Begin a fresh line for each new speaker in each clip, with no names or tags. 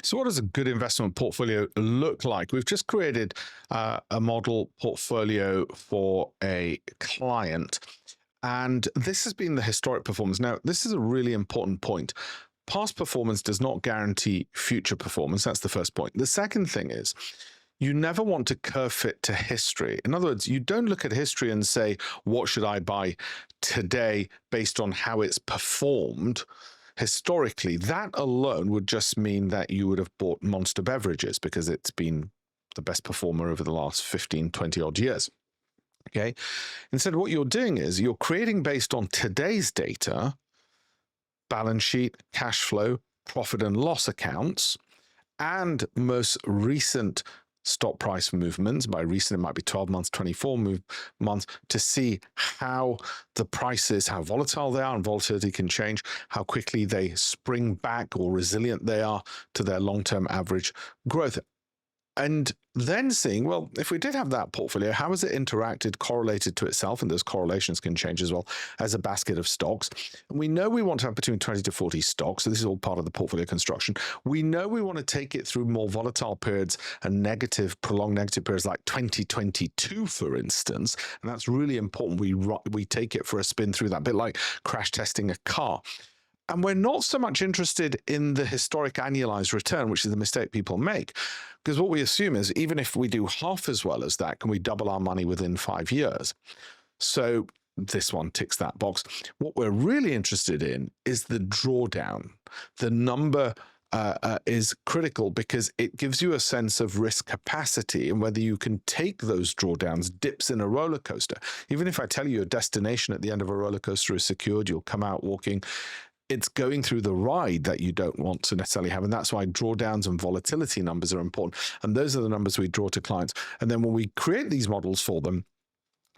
So what does a good investment portfolio look like? We've just created a model portfolio for a client, and this has been the historic performance. Now, this is a really important point. Past performance does not guarantee future performance. That's the first point. The second thing is, you never want to curve fit to history. In other words, you don't look at history and say, what should I buy today based on how it's performed historically. That alone would just mean that you would have bought Monster Beverages because it's been the best performer over the last 15, 20 odd years. Okay. Instead, what you're doing is you're creating based on today's data, balance sheet, cash flow, profit and loss accounts, and most recent stock price movements. By recent, it might be 12 months, 24 months, to see how the prices, how volatile they are, and volatility can change, how quickly they spring back or resilient they are to their long-term average growth. And then seeing, well, if we did have that portfolio, how has it interacted, correlated to itself? And those correlations can change as well as a basket of stocks. And we know we want to have between 20 to 40 stocks. So this is all part of the portfolio construction. We know we want to take it through more volatile periods and prolonged negative periods like 2022, for instance. And that's really important. We take it for a spin through that, a bit like crash testing a car. And we're not so much interested in the historic annualized return, which is the mistake people make, because what we assume is even if we do half as well as that, can we double our money within 5 years? So this one ticks that box. What we're really interested in is the drawdown. The number is critical because it gives you a sense of risk capacity and whether you can take those drawdowns, dips in a roller coaster. Even if I tell you your destination at the end of a roller coaster is secured, you'll come out walking. It's going through the ride that you don't want to necessarily have. And that's why drawdowns and volatility numbers are important. And those are the numbers we draw to clients. And then when we create these models for them,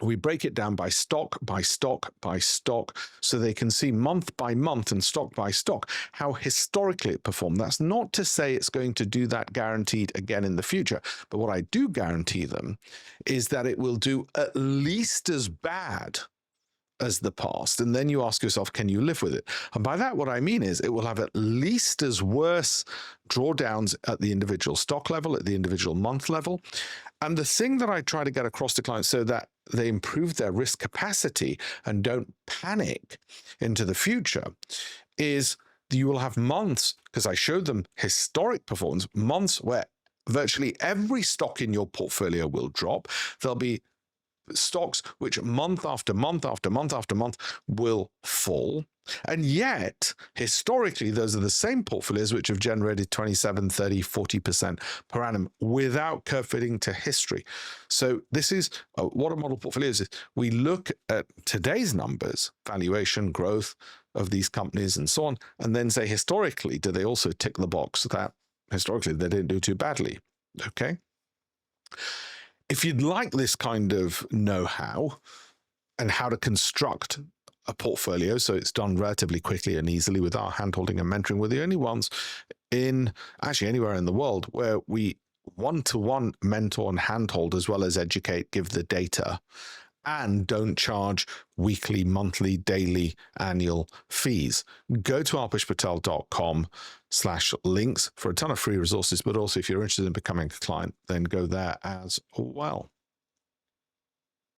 we break it down by stock, by stock, by stock, so they can see month by month and stock by stock how historically it performed. That's not to say it's going to do that guaranteed again in the future. But what I do guarantee them is that it will do at least as bad as the past. And then you ask yourself, can you live with it? And by that, what I mean is it will have at least as worse drawdowns at the individual stock level, at the individual month level. And the thing that I try to get across to clients so that they improve their risk capacity and don't panic into the future is you will have months, because I showed them historic performance, months where virtually every stock in your portfolio will drop. There'll be stocks which month after month after month after month will fall. And yet, historically, those are the same portfolios which have generated 27, 30, 40% per annum without curve fitting to history. So this is what a model portfolio is. We look at today's numbers, valuation, growth of these companies and so on, and then say, historically, do they also tick the box that historically they didn't do too badly? Okay. If you'd like this kind of know-how and how to construct a portfolio so it's done relatively quickly and easily with our hand-holding and mentoring, we're the only ones in actually anywhere in the world where we one-to-one mentor and handhold as well as educate, give the data, and don't charge weekly, monthly, daily, annual fees. Go to alpeshpatel.com/links for a ton of free resources, but also if you're interested in becoming a client, then go there as well.